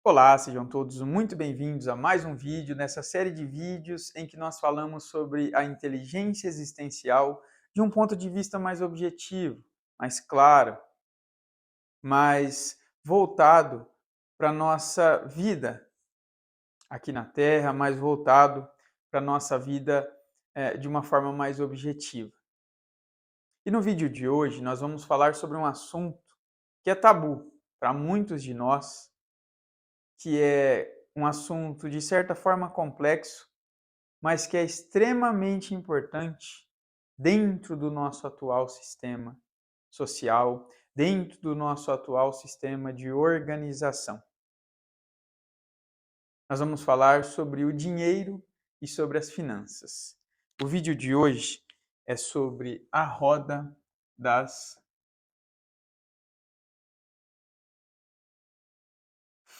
Olá, sejam todos muito bem-vindos a mais um vídeo nessa série de vídeos em que nós falamos sobre a inteligência existencial de um ponto de vista mais objetivo, mais claro, mais voltado para a nossa vida aqui na Terra, mais voltado para a nossa vida de uma forma mais objetiva. E no vídeo de hoje nós vamos falar sobre um assunto que é tabu para muitos de nós, que é um assunto de certa forma complexo, mas que é extremamente importante dentro do nosso atual sistema social, dentro do nosso atual sistema de organização. Nós vamos falar sobre o dinheiro e sobre as finanças. O vídeo de hoje é sobre a roda das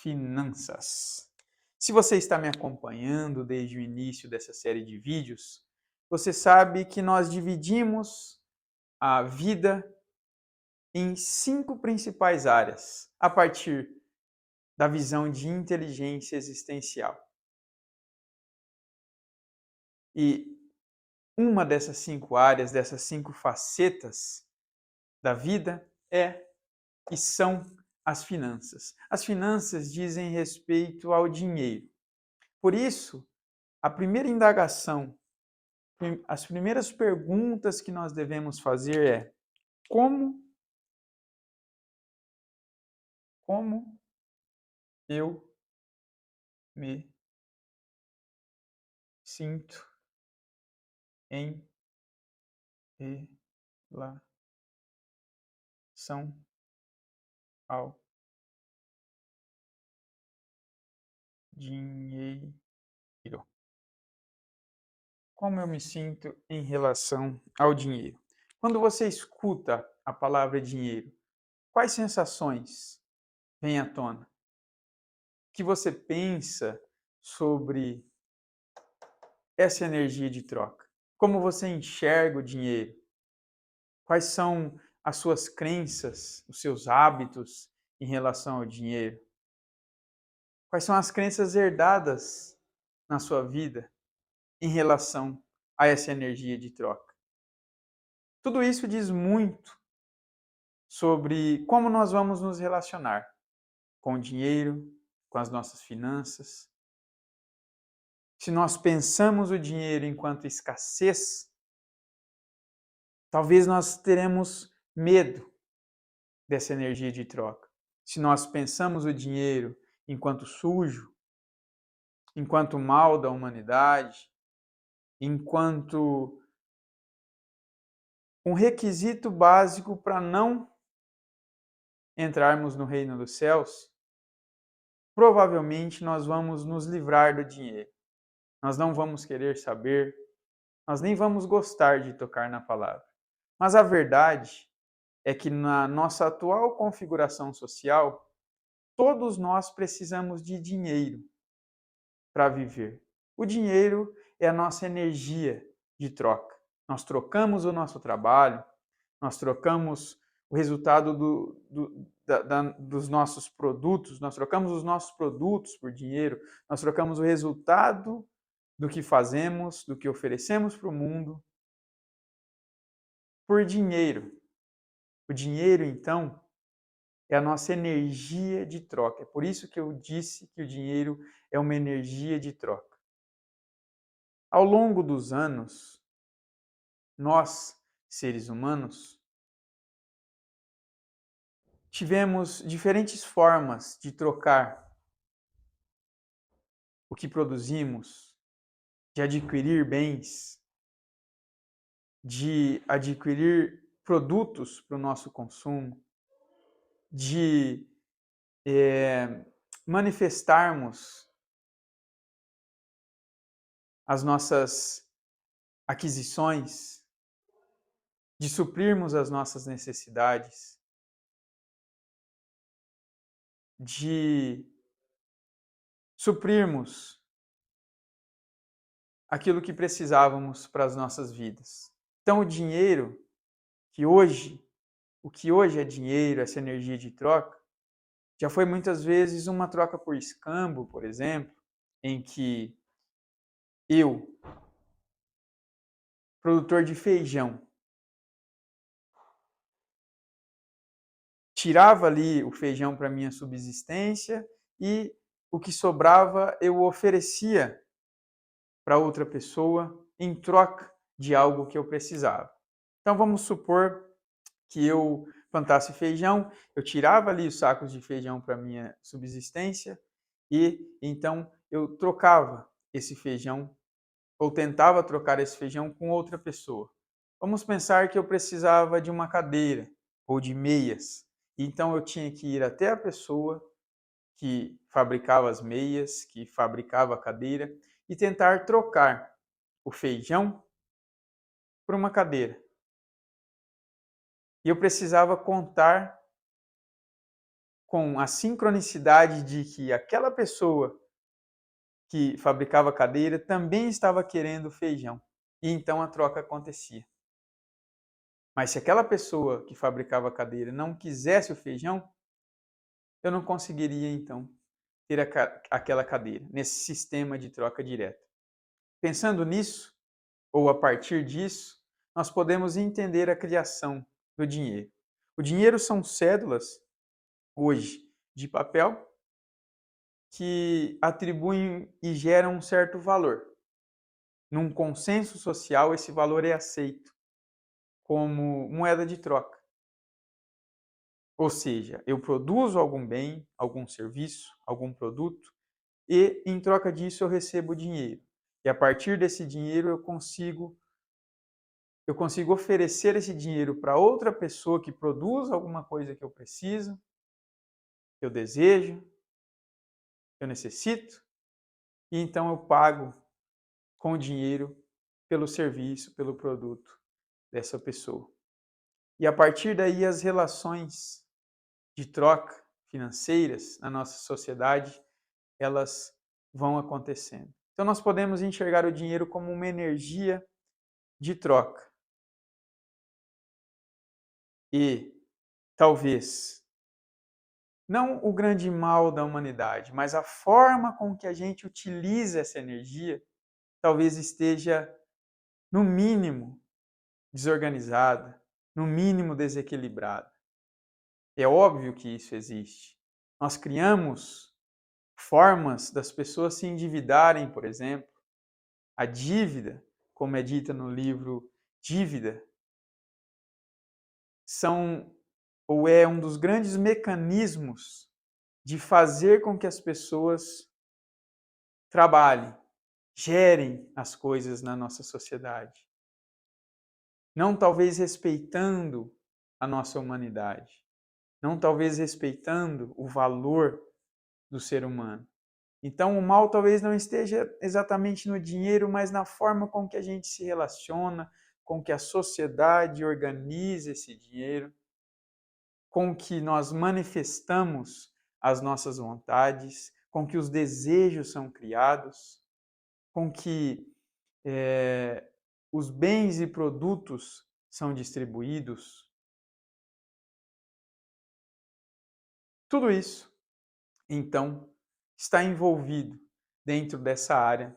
finanças. Se você está me acompanhando desde o início dessa série de vídeos, você sabe que nós dividimos a vida em 5 principais áreas, a partir da visão de inteligência existencial. E uma dessas 5 áreas, dessas 5 facetas da vida é e são as finanças. As finanças dizem respeito ao dinheiro. Por isso, a primeira indagação, as primeiras perguntas que nós devemos fazer é: como eu me sinto em relação ao dinheiro? Como eu me sinto em relação ao dinheiro? Quando você escuta a palavra dinheiro, quais sensações vêm à tona? O que você pensa sobre essa energia de troca? Como você enxerga o dinheiro? Quais são as suas crenças, os seus hábitos em relação ao dinheiro? Quais são as crenças herdadas na sua vida em relação a essa energia de troca? Tudo isso diz muito sobre como nós vamos nos relacionar com o dinheiro, com as nossas finanças. Se nós pensamos o dinheiro enquanto escassez, talvez nós teremos medo dessa energia de troca. Se nós pensamos o dinheiro enquanto sujo, enquanto mal da humanidade, enquanto um requisito básico para não entrarmos no reino dos céus, provavelmente nós vamos nos livrar do dinheiro. Nós não vamos querer saber, nós nem vamos gostar de tocar na palavra. Mas a verdade é que na nossa atual configuração social, todos nós precisamos de dinheiro para viver. O dinheiro é a nossa energia de troca. Nós trocamos o nosso trabalho, nós trocamos o resultado dos nossos produtos, nós trocamos os nossos produtos por dinheiro, nós trocamos o resultado do que fazemos, do que oferecemos para o mundo, por dinheiro. O dinheiro, então, é a nossa energia de troca. É por isso que eu disse que o dinheiro é uma energia de troca. Ao longo dos anos, nós, seres humanos, tivemos diferentes formas de trocar o que produzimos, de adquirir bens, de adquirir produtos para o nosso consumo, de manifestarmos as nossas aquisições, de suprirmos as nossas necessidades, de suprirmos aquilo que precisávamos para as nossas vidas. Então, o dinheiro, o que hoje é dinheiro, essa energia de troca, Já foi muitas vezes uma troca por escambo, por exemplo, em que eu, produtor de feijão, tirava ali o feijão para minha subsistência e o que sobrava eu oferecia para outra pessoa em troca de algo que eu precisava. Então vamos supor que eu plantasse feijão, eu tirava ali os sacos de feijão para minha subsistência e então eu trocava esse feijão ou tentava trocar esse feijão com outra pessoa. Vamos pensar que eu precisava de uma cadeira ou de meias. Então eu tinha que ir até a pessoa que fabricava as meias, que fabricava a cadeira e tentar trocar o feijão por uma cadeira. E eu precisava contar com a sincronicidade de que aquela pessoa que fabricava a cadeira também estava querendo feijão. E então a troca acontecia. Mas se aquela pessoa que fabricava a cadeira não quisesse o feijão, eu não conseguiria então ter aquela cadeira, nesse sistema de troca direta. Pensando nisso, ou a partir disso, nós podemos entender a criação do dinheiro. O dinheiro são cédulas, hoje, de papel, que atribuem e geram um certo valor. Num consenso social, esse valor é aceito como moeda de troca. Ou seja, eu produzo algum bem, algum serviço, algum produto e, em troca disso, eu recebo dinheiro. E a partir desse dinheiro eu consigo oferecer esse dinheiro para outra pessoa que produz alguma coisa que eu preciso, que eu desejo, que eu necessito, e então eu pago com o dinheiro pelo serviço, pelo produto dessa pessoa. E a partir daí as relações de troca financeiras na nossa sociedade, elas vão acontecendo. Então nós podemos enxergar o dinheiro como uma energia de troca. E talvez não o grande mal da humanidade, mas a forma com que a gente utiliza essa energia talvez esteja, no mínimo, desorganizada, no mínimo desequilibrada. É óbvio que isso existe. Nós criamos formas das pessoas se endividarem, por exemplo. A dívida, como é dita no livro Dívida, são ou é um dos grandes mecanismos de fazer com que as pessoas trabalhem, gerem as coisas na nossa sociedade. Não talvez respeitando a nossa humanidade, não talvez respeitando o valor do ser humano. Então, o mal talvez não esteja exatamente no dinheiro, mas na forma com que a gente se relaciona, com que a sociedade organiza esse dinheiro, com que nós manifestamos as nossas vontades, com que os desejos são criados, com que os bens e produtos são distribuídos. Tudo isso, então, está envolvido dentro dessa área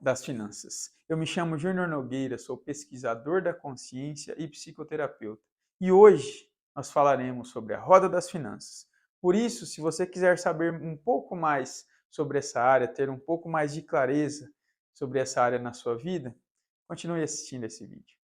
das finanças. Eu me chamo Júnior Nogueira, sou pesquisador da consciência e psicoterapeuta. E hoje nós falaremos sobre a roda das finanças. Por isso, se você quiser saber um pouco mais sobre essa área, ter um pouco mais de clareza sobre essa área na sua vida, continue assistindo esse vídeo.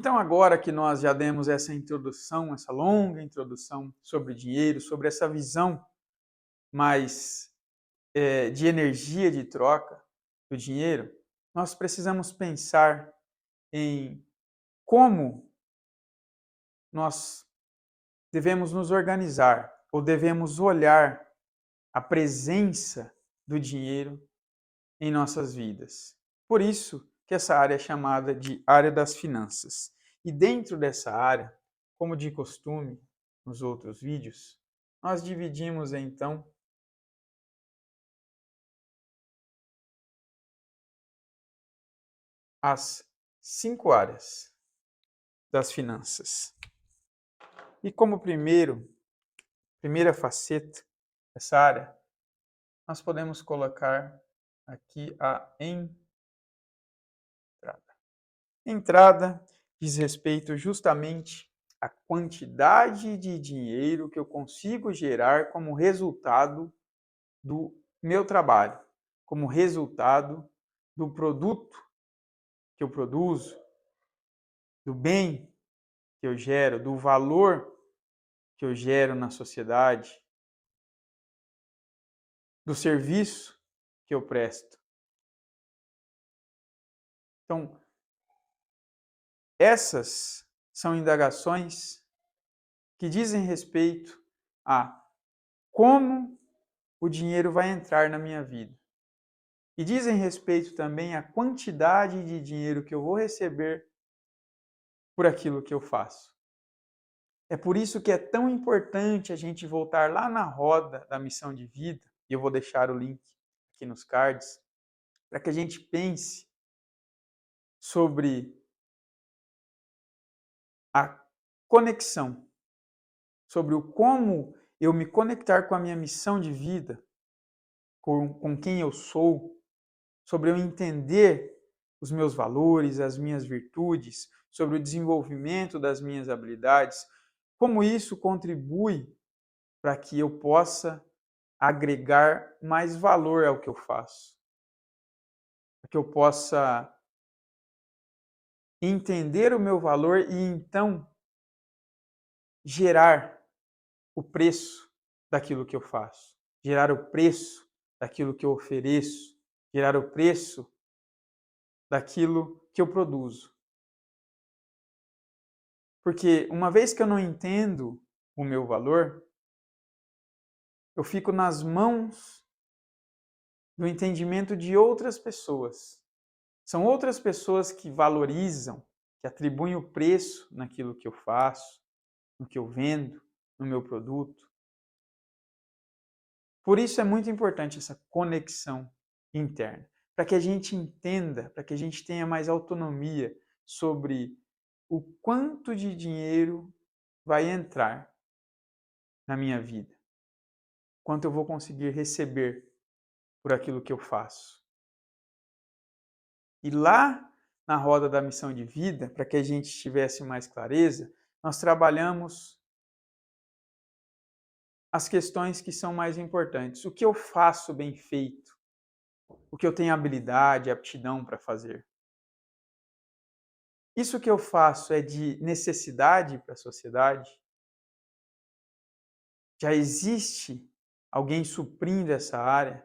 Então, agora que nós já demos essa introdução, essa longa introdução sobre dinheiro, sobre essa visão mais de energia de troca do dinheiro, nós precisamos pensar em como nós devemos nos organizar ou devemos olhar a presença do dinheiro em nossas vidas. Por isso que essa área é chamada de área das finanças. E dentro dessa área, como de costume nos outros vídeos, nós dividimos então as 5 áreas das finanças. E como primeira faceta dessa área, nós podemos colocar aqui a entrada. Entrada diz respeito justamente à quantidade de dinheiro que eu consigo gerar como resultado do meu trabalho, como resultado do produto que eu produzo, do bem que eu gero, do valor que eu gero na sociedade, do serviço que eu presto. Então, essas são indagações que dizem respeito a como o dinheiro vai entrar na minha vida. E dizem respeito também à quantidade de dinheiro que eu vou receber por aquilo que eu faço. É por isso que é tão importante a gente voltar lá na roda da missão de vida, e eu vou deixar o link aqui nos cards, para que a gente pense sobre a conexão, sobre o como eu me conectar com a minha missão de vida, com quem eu sou, sobre eu entender os meus valores, as minhas virtudes, sobre o desenvolvimento das minhas habilidades, como isso contribui para que eu possa agregar mais valor ao que eu faço, para que eu possa entender o meu valor e então gerar o preço daquilo que eu faço, gerar o preço daquilo que eu ofereço, gerar o preço daquilo que eu produzo. Porque uma vez que eu não entendo o meu valor, eu fico nas mãos do entendimento de outras pessoas. São outras pessoas que valorizam, que atribuem o preço naquilo que eu faço, no que eu vendo, no meu produto. Por isso é muito importante essa conexão interna, para que a gente entenda, para que a gente tenha mais autonomia sobre o quanto de dinheiro vai entrar na minha vida, quanto eu vou conseguir receber por aquilo que eu faço. E lá na roda da missão de vida, para que a gente tivesse mais clareza, nós trabalhamos as questões que são mais importantes. O que eu faço bem feito? O que eu tenho habilidade, aptidão para fazer? Isso que eu faço é de necessidade para a sociedade? Já existe alguém suprindo essa área?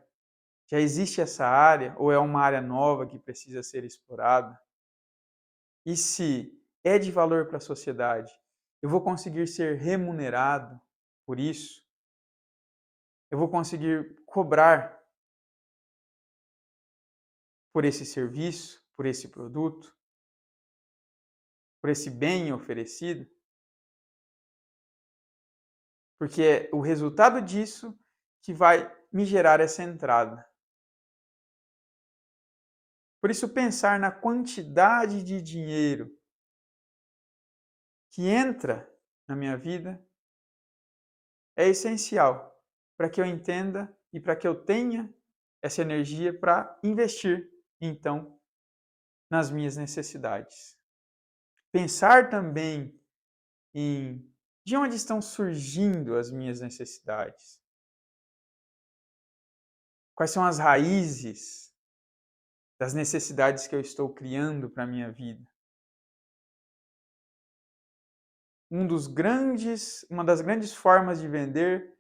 Já existe essa área ou é uma área nova que precisa ser explorada? E se é de valor para a sociedade, eu vou conseguir ser remunerado por isso? Eu vou conseguir cobrar por esse serviço, por esse produto, por esse bem oferecido? Porque é o resultado disso que vai me gerar essa entrada. Por isso, pensar na quantidade de dinheiro que entra na minha vida é essencial para que eu entenda e para que eu tenha essa energia para investir, então, nas minhas necessidades. Pensar também em de onde estão surgindo as minhas necessidades. Quais são as raízes das necessidades que eu estou criando para a minha vida? uma das grandes formas de vender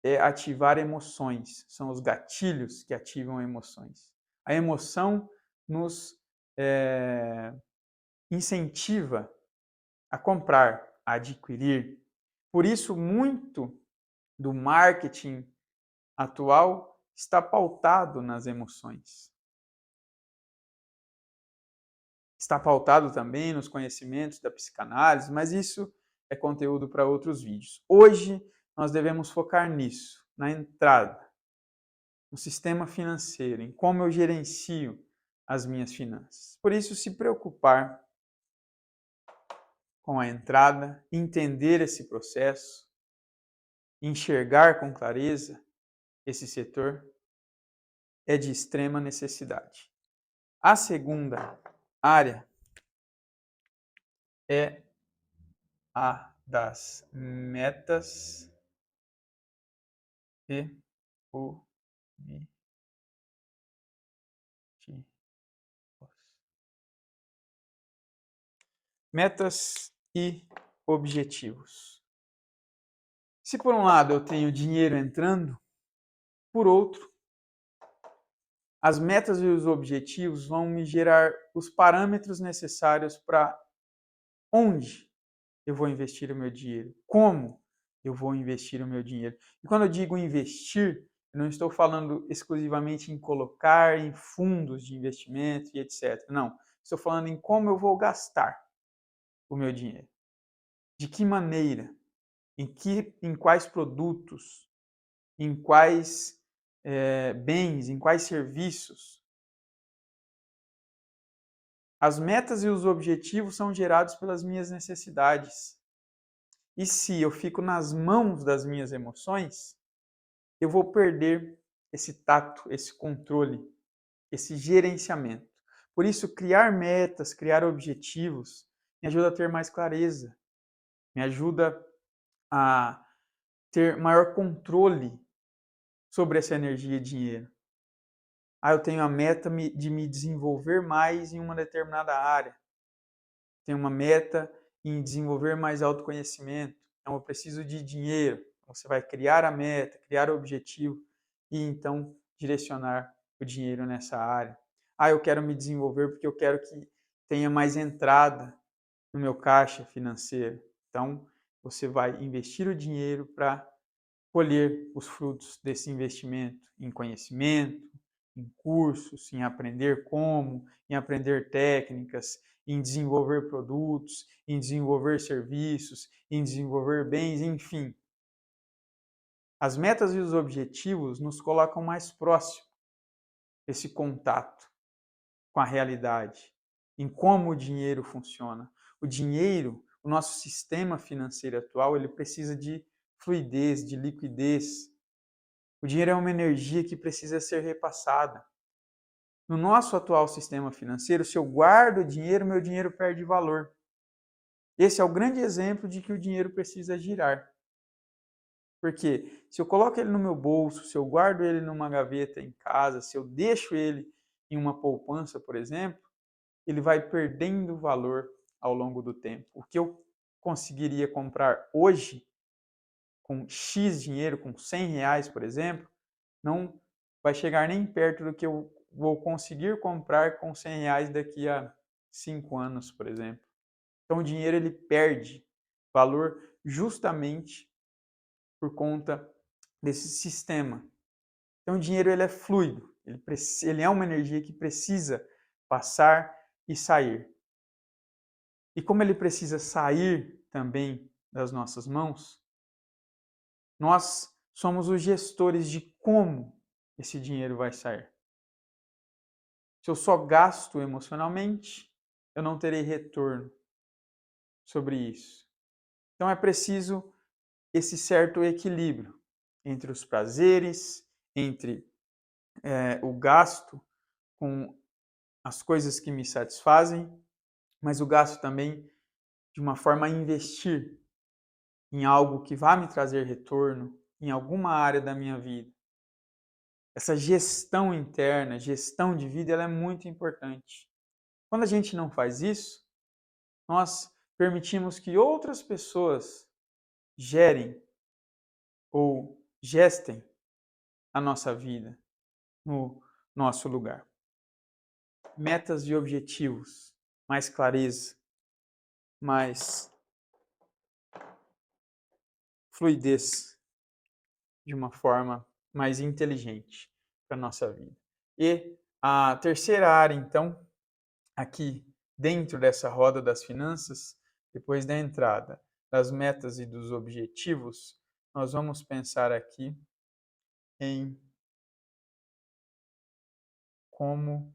é ativar emoções. São os gatilhos que ativam emoções. A emoção nos incentiva a comprar, a adquirir. Por isso, muito do marketing atual está pautado nas emoções. Está pautado também nos conhecimentos da psicanálise, mas isso é conteúdo para outros vídeos. Hoje, nós devemos focar nisso, na entrada, no sistema financeiro, em como eu gerencio as minhas finanças. Por isso, se preocupar com a entrada, entender esse processo, enxergar com clareza esse setor é de extrema necessidade. A segunda área é a das metas e objetivos. Metas e objetivos. Se por um lado eu tenho dinheiro entrando, por outro, as metas e os objetivos vão me gerar os parâmetros necessários para onde eu vou investir o meu dinheiro, como eu vou investir o meu dinheiro. E quando eu digo investir, eu não estou falando exclusivamente em colocar em fundos de investimento e etc. Não, estou falando em como eu vou gastar o meu dinheiro. De que maneira, em quais produtos, em quais bens, em quais serviços. As metas e os objetivos são gerados pelas minhas necessidades. E se eu fico nas mãos das minhas emoções, eu vou perder esse tato, esse controle, esse gerenciamento. Por isso, criar metas, criar objetivos, me ajuda a ter mais clareza, me ajuda a ter maior controle sobre essa energia e dinheiro. Eu tenho a meta de me desenvolver mais em uma determinada área. Tenho uma meta em desenvolver mais autoconhecimento. Então, eu preciso de dinheiro. Você vai criar a meta, criar o objetivo e então direcionar o dinheiro nessa área. Eu quero me desenvolver porque eu quero que tenha mais entrada no meu caixa financeiro. Então, você vai investir o dinheiro para colher os frutos desse investimento em conhecimento, em cursos, em aprender como, em aprender técnicas, em desenvolver produtos, em desenvolver serviços, em desenvolver bens, enfim. As metas e os objetivos nos colocam mais próximo desse contato com a realidade, em como o dinheiro funciona. O dinheiro, o nosso sistema financeiro atual, ele precisa de fluidez, de liquidez. O dinheiro é uma energia que precisa ser repassada. No nosso atual sistema financeiro, se eu guardo o dinheiro, meu dinheiro perde valor. Esse é o grande exemplo de que o dinheiro precisa girar. Porque se eu coloco ele no meu bolso, se eu guardo ele numa gaveta em casa, se eu deixo ele em uma poupança, por exemplo, ele vai perdendo valor ao longo do tempo. O que eu conseguiria comprar hoje, com X dinheiro, com R$ 100, por exemplo, não vai chegar nem perto do que eu vou conseguir comprar com R$ 100 daqui a 5 anos, por exemplo. Então o dinheiro ele perde valor justamente por conta desse sistema. Então o dinheiro ele é fluido, ele é uma energia que precisa passar e sair. E como ele precisa sair também das nossas mãos, nós somos os gestores de como esse dinheiro vai sair. Se eu só gasto emocionalmente, eu não terei retorno sobre isso. Então é preciso esse certo equilíbrio entre os prazeres, entre o gasto com as coisas que me satisfazem, mas o gasto também de uma forma a investir em algo que vá me trazer retorno em alguma área da minha vida. Essa gestão interna, gestão de vida, ela é muito importante. Quando a gente não faz isso, nós permitimos que outras pessoas gerem ou gestem a nossa vida no nosso lugar. Metas e objetivos, mais clareza, mais fluidez, de uma forma mais inteligente para a nossa vida. E a terceira área, então, aqui dentro dessa roda das finanças, depois da entrada das metas e dos objetivos, nós vamos pensar aqui em como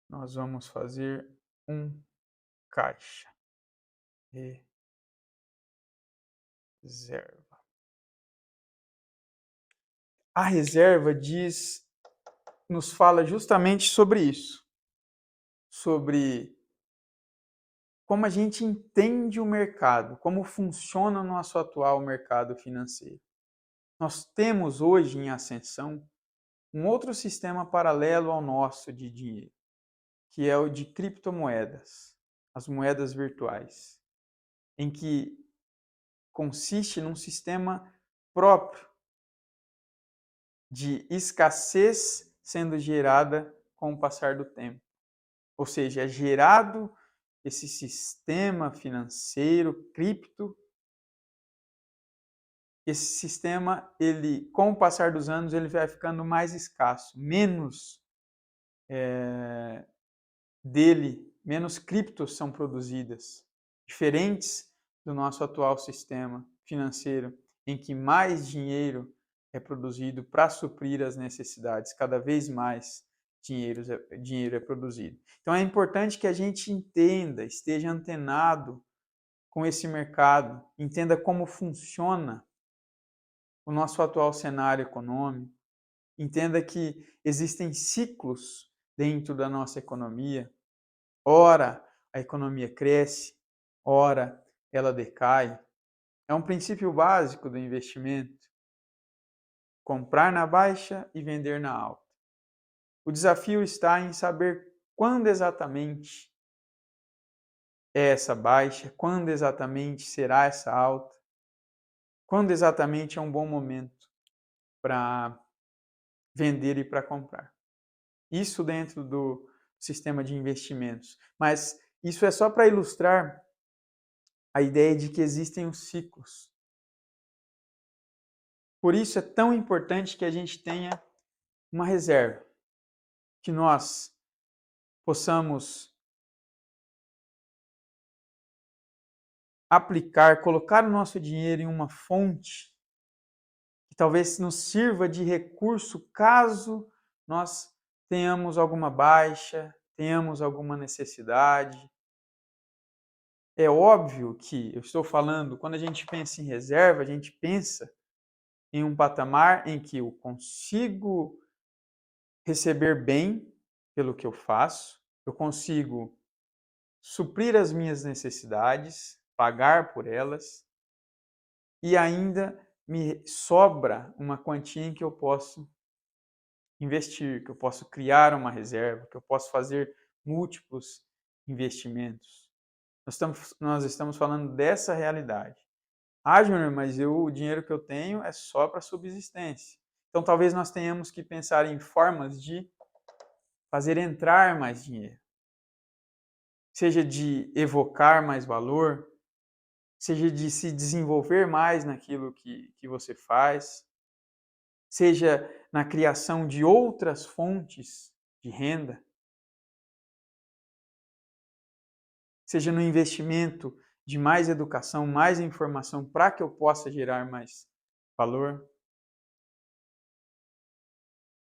nós vamos fazer um caixa reserva. A reserva nos fala justamente sobre isso, sobre como a gente entende o mercado, como funciona o nosso atual mercado financeiro. Nós temos hoje em ascensão um outro sistema paralelo ao nosso de dinheiro, que é o de criptomoedas, as moedas virtuais, em que consiste num sistema próprio de escassez sendo gerada com o passar do tempo. Ou seja, é gerado esse sistema financeiro cripto. Esse sistema, ele, com o passar dos anos, ele vai ficando mais escasso, menos menos criptos são produzidas, diferentes do nosso atual sistema financeiro, em que mais dinheiro é produzido para suprir as necessidades, cada vez mais dinheiro é produzido. Então é importante que a gente entenda, esteja antenado com esse mercado, entenda como funciona o nosso atual cenário econômico, entenda que existem ciclos dentro da nossa economia. Ora, a economia cresce, ora, ela decai. É um princípio básico do investimento. Comprar na baixa e vender na alta. O desafio está em saber quando exatamente é essa baixa, quando exatamente será essa alta, quando exatamente é um bom momento para vender e para comprar. Isso dentro do sistema de investimentos. Mas isso é só para ilustrar a ideia de que existem os ciclos. Por isso é tão importante que a gente tenha uma reserva, que nós possamos aplicar, colocar o nosso dinheiro em uma fonte que talvez nos sirva de recurso caso nós tenhamos alguma baixa, tenhamos alguma necessidade. É óbvio que eu estou falando, quando a gente pensa em reserva, a gente pensa em um patamar em que eu consigo receber bem pelo que eu faço, eu consigo suprir as minhas necessidades, pagar por elas, e ainda me sobra uma quantia em que eu posso investir, que eu posso criar uma reserva, que eu posso fazer múltiplos investimentos. Nós estamos falando dessa realidade. Ah, Júnior, mas o dinheiro que eu tenho é só para subsistência. Então, talvez nós tenhamos que pensar em formas de fazer entrar mais dinheiro. Seja de evocar mais valor, seja de se desenvolver mais naquilo que você faz, seja na criação de outras fontes de renda, seja no investimento de mais educação, mais informação para que eu possa gerar mais valor.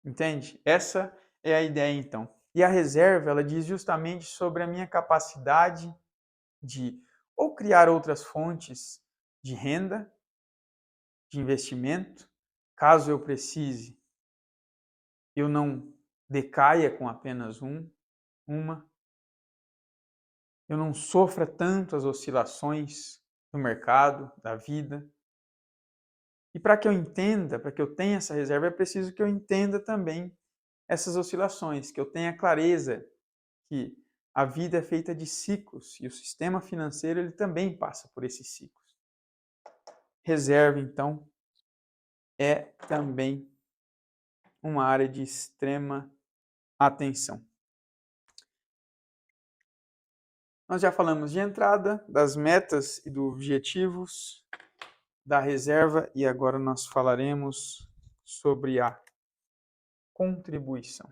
Entende? Essa é a ideia, então. E a reserva, ela diz justamente sobre a minha capacidade de ou criar outras fontes de renda, de investimento, caso eu precise, eu não decaia com apenas uma, eu não sofra tanto as oscilações do mercado, da vida. E para que eu entenda, para que eu tenha essa reserva, é preciso que eu entenda também essas oscilações, que eu tenha clareza que A vida é feita de ciclos e o sistema financeiro ele também passa por esses ciclos. Reserva, então, é também uma área de extrema atenção. Nós já falamos de entrada, das metas e dos objetivos, da reserva, e agora nós falaremos sobre a contribuição.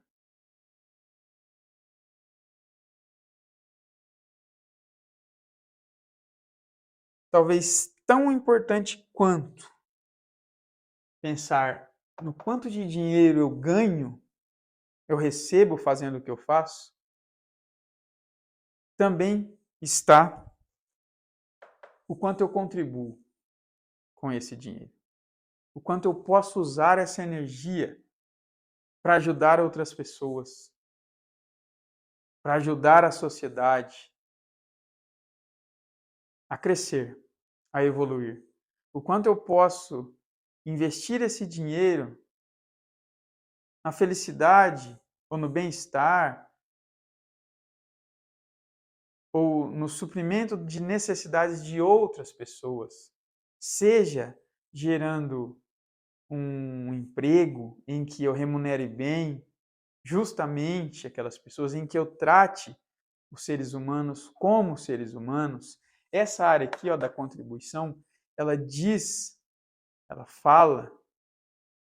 Talvez tão importante quanto pensar no quanto de dinheiro eu ganho, eu recebo fazendo o que eu faço, também está o quanto eu contribuo com esse dinheiro. O quanto eu posso usar essa energia para ajudar outras pessoas, para ajudar a sociedade a crescer, a evoluir. O quanto eu posso investir esse dinheiro na felicidade ou no bem-estar ou no suprimento de necessidades de outras pessoas, seja gerando um emprego em que eu remunere bem justamente aquelas pessoas, em que eu trate os seres humanos como seres humanos. Essa área aqui, ó, da contribuição, ela diz, ela fala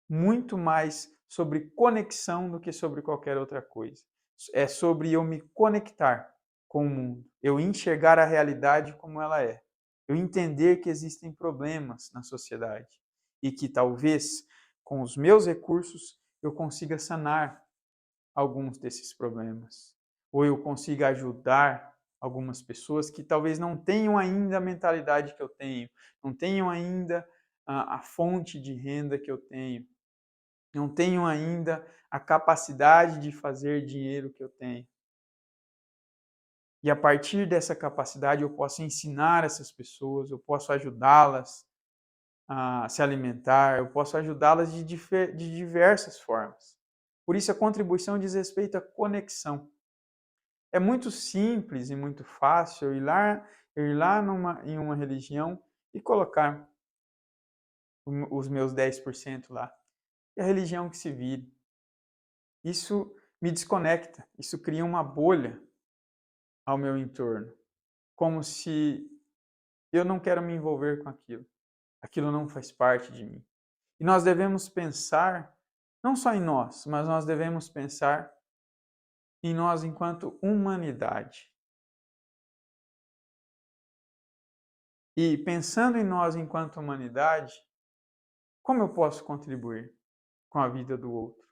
muito mais sobre conexão do que sobre qualquer outra coisa. É sobre eu me conectar com o mundo, eu enxergar a realidade como ela é, eu entender que existem problemas na sociedade e que talvez com os meus recursos eu consiga sanar alguns desses problemas, ou eu consiga ajudar algumas pessoas que talvez não tenham ainda a mentalidade que eu tenho, não tenham ainda a fonte de renda que eu tenho, não tenham ainda a capacidade de fazer dinheiro que eu tenho. E a partir dessa capacidade eu posso ensinar essas pessoas, eu posso ajudá-las a se alimentar, eu posso ajudá-las de diversas formas. Por isso a contribuição diz respeito à conexão. É muito simples e muito fácil eu ir lá em uma religião e colocar os meus 10% lá. E a religião que se vire. Isso me desconecta, isso cria uma bolha ao meu entorno, como se eu não quero me envolver com aquilo. Aquilo não faz parte de mim. E nós devemos pensar, não só em nós, mas nós devemos pensar em nós enquanto humanidade. E pensando em nós enquanto humanidade, como eu posso contribuir com a vida do outro?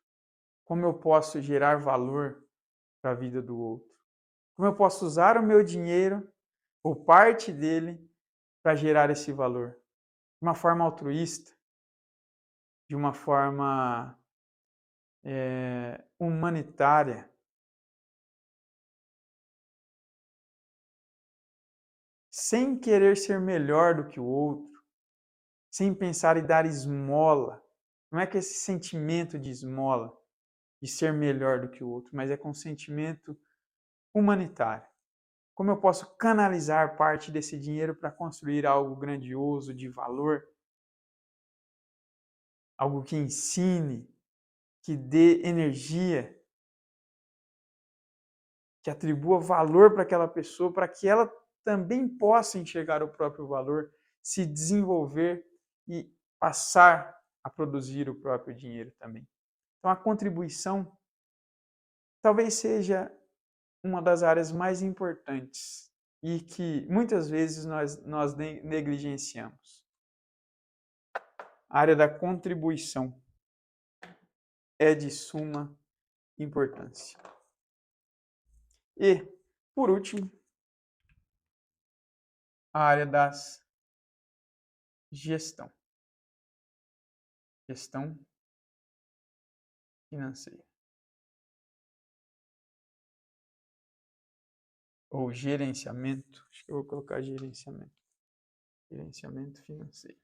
Como eu posso gerar valor para a vida do outro? Como eu posso usar o meu dinheiro ou parte dele para gerar esse valor? De uma forma altruísta, de uma forma humanitária, sem querer ser melhor do que o outro, sem pensar em dar esmola. Não é que esse sentimento de esmola, de ser melhor do que o outro, mas é com sentimento humanitário. Como eu posso canalizar parte desse dinheiro para construir algo grandioso, de valor, algo que ensine, que dê energia, que atribua valor para aquela pessoa, para que ela também possa enxergar o próprio valor, se desenvolver e passar a produzir o próprio dinheiro também. Então, a contribuição talvez seja uma das áreas mais importantes e que muitas vezes nós negligenciamos. A área da contribuição é de suma importância. E, por último, a área das gestão. Gestão financeira. Ou gerenciamento. Acho que eu vou colocar gerenciamento. Gerenciamento financeiro.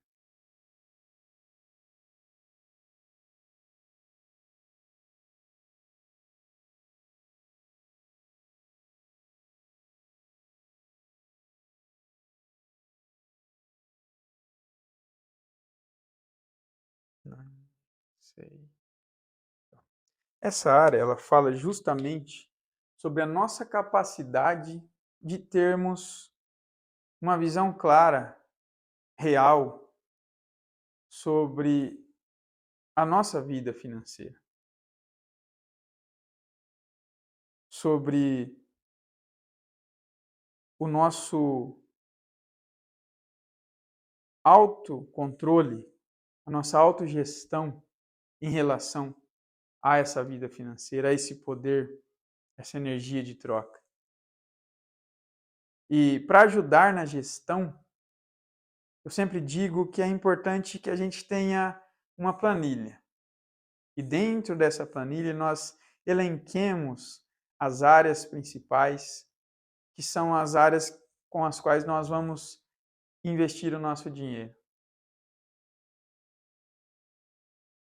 Sei. Essa área, ela fala justamente sobre a nossa capacidade de termos uma visão clara, real, sobre a nossa vida financeira, sobre o nosso autocontrole, a nossa autogestão em relação a essa vida financeira, a esse poder, essa energia de troca. E para ajudar na gestão, eu sempre digo que é importante que a gente tenha uma planilha. E dentro dessa planilha nós elenquemos as áreas principais, que são as áreas com as quais nós vamos investir o nosso dinheiro.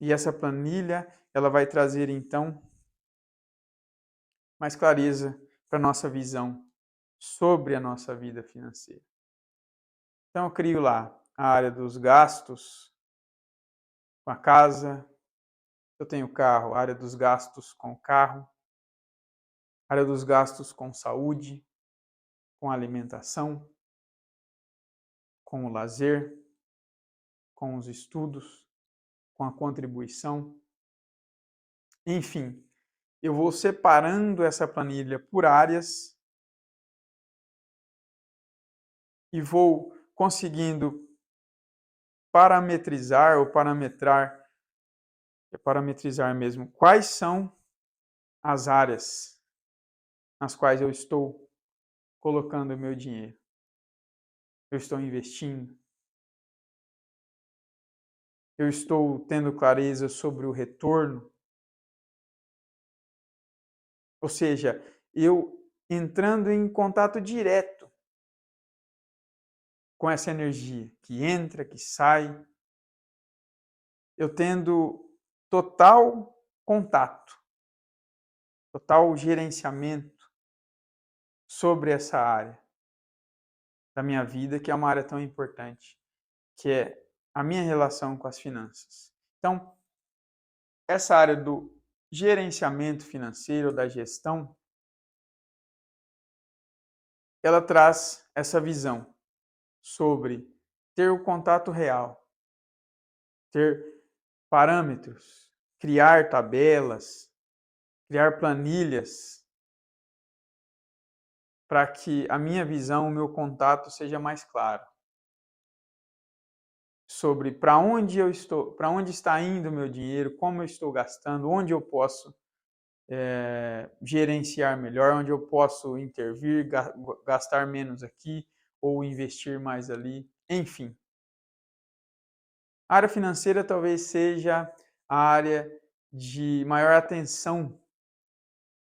E essa planilha, ela vai trazer então mais clareza para a nossa visão sobre a nossa vida financeira. Então eu crio lá a área dos gastos com a casa, eu tenho carro, a área dos gastos com o carro, a área dos gastos com saúde, com alimentação, com o lazer, com os estudos, com a contribuição. Enfim, eu vou separando essa planilha por áreas e vou conseguindo parametrizar ou parametrizar mesmo, quais são as áreas nas quais eu estou colocando o meu dinheiro. Eu estou investindo, eu estou tendo clareza sobre o retorno, ou seja, eu entrando em contato direto com essa energia que entra, que sai, eu tendo total contato, total gerenciamento sobre essa área da minha vida, que é uma área tão importante, que é a minha relação com as finanças. Então, essa área do gerenciamento financeiro, da gestão, ela traz essa visão sobre ter o contato real, ter parâmetros, criar tabelas, criar planilhas para que a minha visão, o meu contato seja mais claro sobre para onde eu estou, para onde está indo o meu dinheiro, como eu estou gastando, onde eu posso gerenciar melhor, onde eu posso intervir, gastar menos aqui ou investir mais ali, enfim. A área financeira talvez seja a área de maior atenção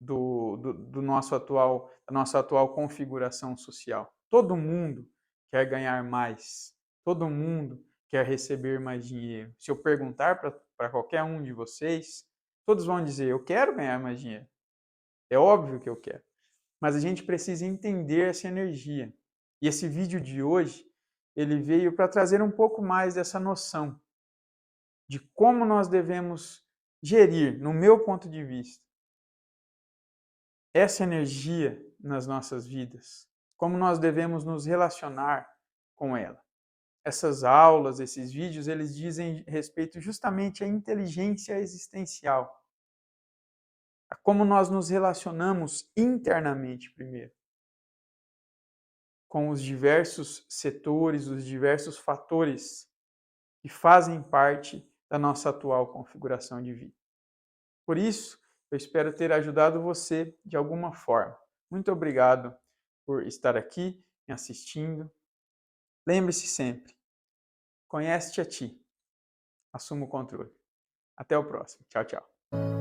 do nosso atual, da nossa atual configuração social. Todo mundo quer ganhar mais, todo mundo quer receber mais dinheiro. Se eu perguntar para qualquer um de vocês, todos vão dizer: eu quero ganhar mais dinheiro. É óbvio que eu quero. Mas a gente precisa entender essa energia. E esse vídeo de hoje, ele veio para trazer um pouco mais dessa noção de como nós devemos gerir, no meu ponto de vista, essa energia nas nossas vidas, como nós devemos nos relacionar com ela. Essas aulas, esses vídeos, eles dizem respeito justamente à inteligência existencial, a como nós nos relacionamos internamente primeiro, com os diversos setores, os diversos fatores que fazem parte da nossa atual configuração de vida. Por isso, eu espero ter ajudado você de alguma forma. Muito obrigado por estar aqui me assistindo. Lembre-se sempre, conhece-te a ti, assuma o controle. Até o próximo. Tchau, tchau.